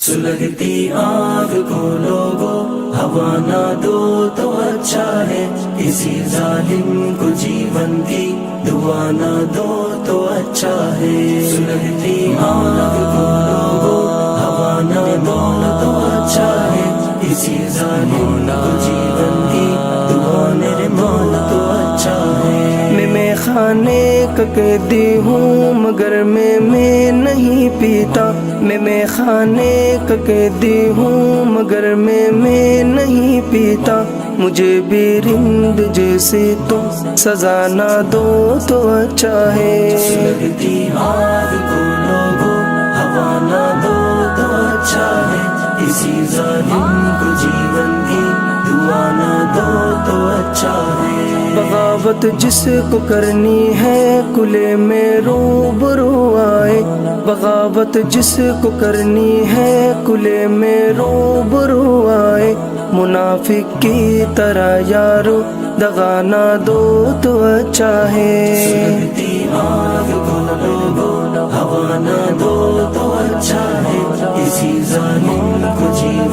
سلگتی آگ کو لوگوں ہوا نہ دو تو اچھا ہے، کسی ظالم کو جیون کی دعا نہ دو تو اچھا ہے۔ سلگتی آگ کو لوگوں ہوا نہ دو تو اچھا ہے، کسی ظالم کو جیون کی دعا نہ دو تو اچھا ہے۔ میں خانے کا قیدی ہوں مگر میں نہیں پیتا، میں خانے کا قیدی ہوں مگر میں نہیں پیتا، مجھے بھی رند جیسی تم سزا نہ دو تو اچھا ہے۔ سلگتی آگ کو لوگوں ہوا نہ دو تو اچھا ہے، کسی ظالم کو جیون کی دعا نہ دو تو اچھا ہے۔ بغاوت جس کو کرنی ہے کلے میں روبرو آئے، بغاوت جس کو کرنی ہے کلے میں روبرو آئے، منافق کی طرح یارو دغا نہ دو تو اچھا ہے۔ سلگتی آگ کو لوگوں ہوا نہ دو تو اچھا ہے، کسی ظالم کو جیون